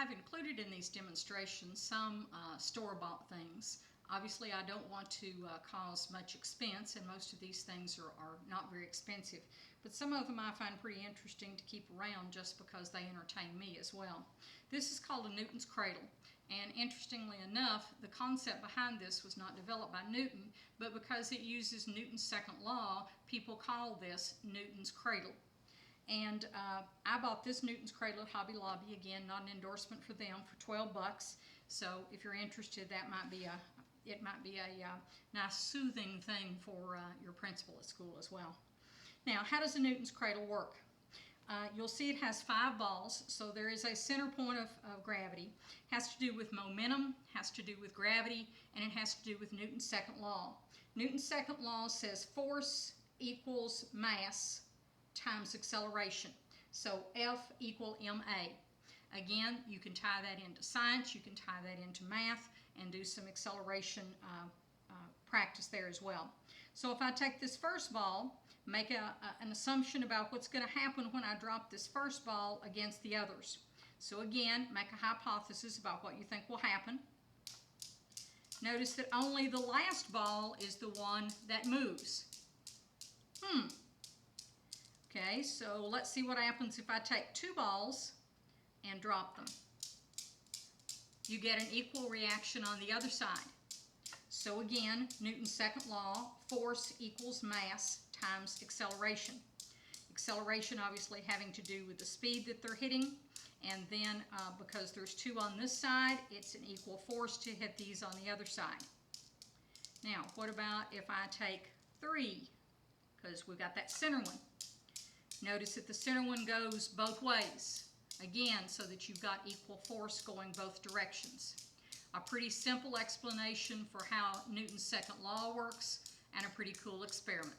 I've included in these demonstrations some store-bought things. Obviously, I don't want to cause much expense, and most of these things are not very expensive. But some of them I find pretty interesting to keep around just because they entertain me as well. This is called a Newton's Cradle. And interestingly enough, the concept behind this was not developed by Newton, but because it uses Newton's second law, people call this Newton's Cradle. And I bought this Newton's Cradle at Hobby Lobby, again, not an endorsement for them, for 12 bucks. So if you're interested, that might be it might be a nice soothing thing for your principal at school as well. Now, how does a Newton's Cradle work? You'll see it has 5 balls, so there is a center point of gravity. It has to do with momentum, has to do with gravity, and it has to do with Newton's second law. Newton's second law says force equals mass times acceleration. So F equal ma. Again, you can tie that into science, you can tie that into math, and do some acceleration practice there as well. So if I take this first ball, make an assumption about what's going to happen when I drop this first ball against the others. So again, make a hypothesis about what you think will happen. Notice that only the last ball is the one that moves. Okay, so let's see what happens if I take 2 balls and drop them. You get an equal reaction on the other side. So again, Newton's second law, force equals mass times acceleration. Acceleration obviously having to do with the speed that they're hitting, and then because there's 2 on this side, it's an equal force to hit these on the other side. Now, what about if I take 3? Because we've got that center one. Notice that the center one goes both ways, again, so that you've got equal force going both directions. A pretty simple explanation for how Newton's second law works, and a pretty cool experiment.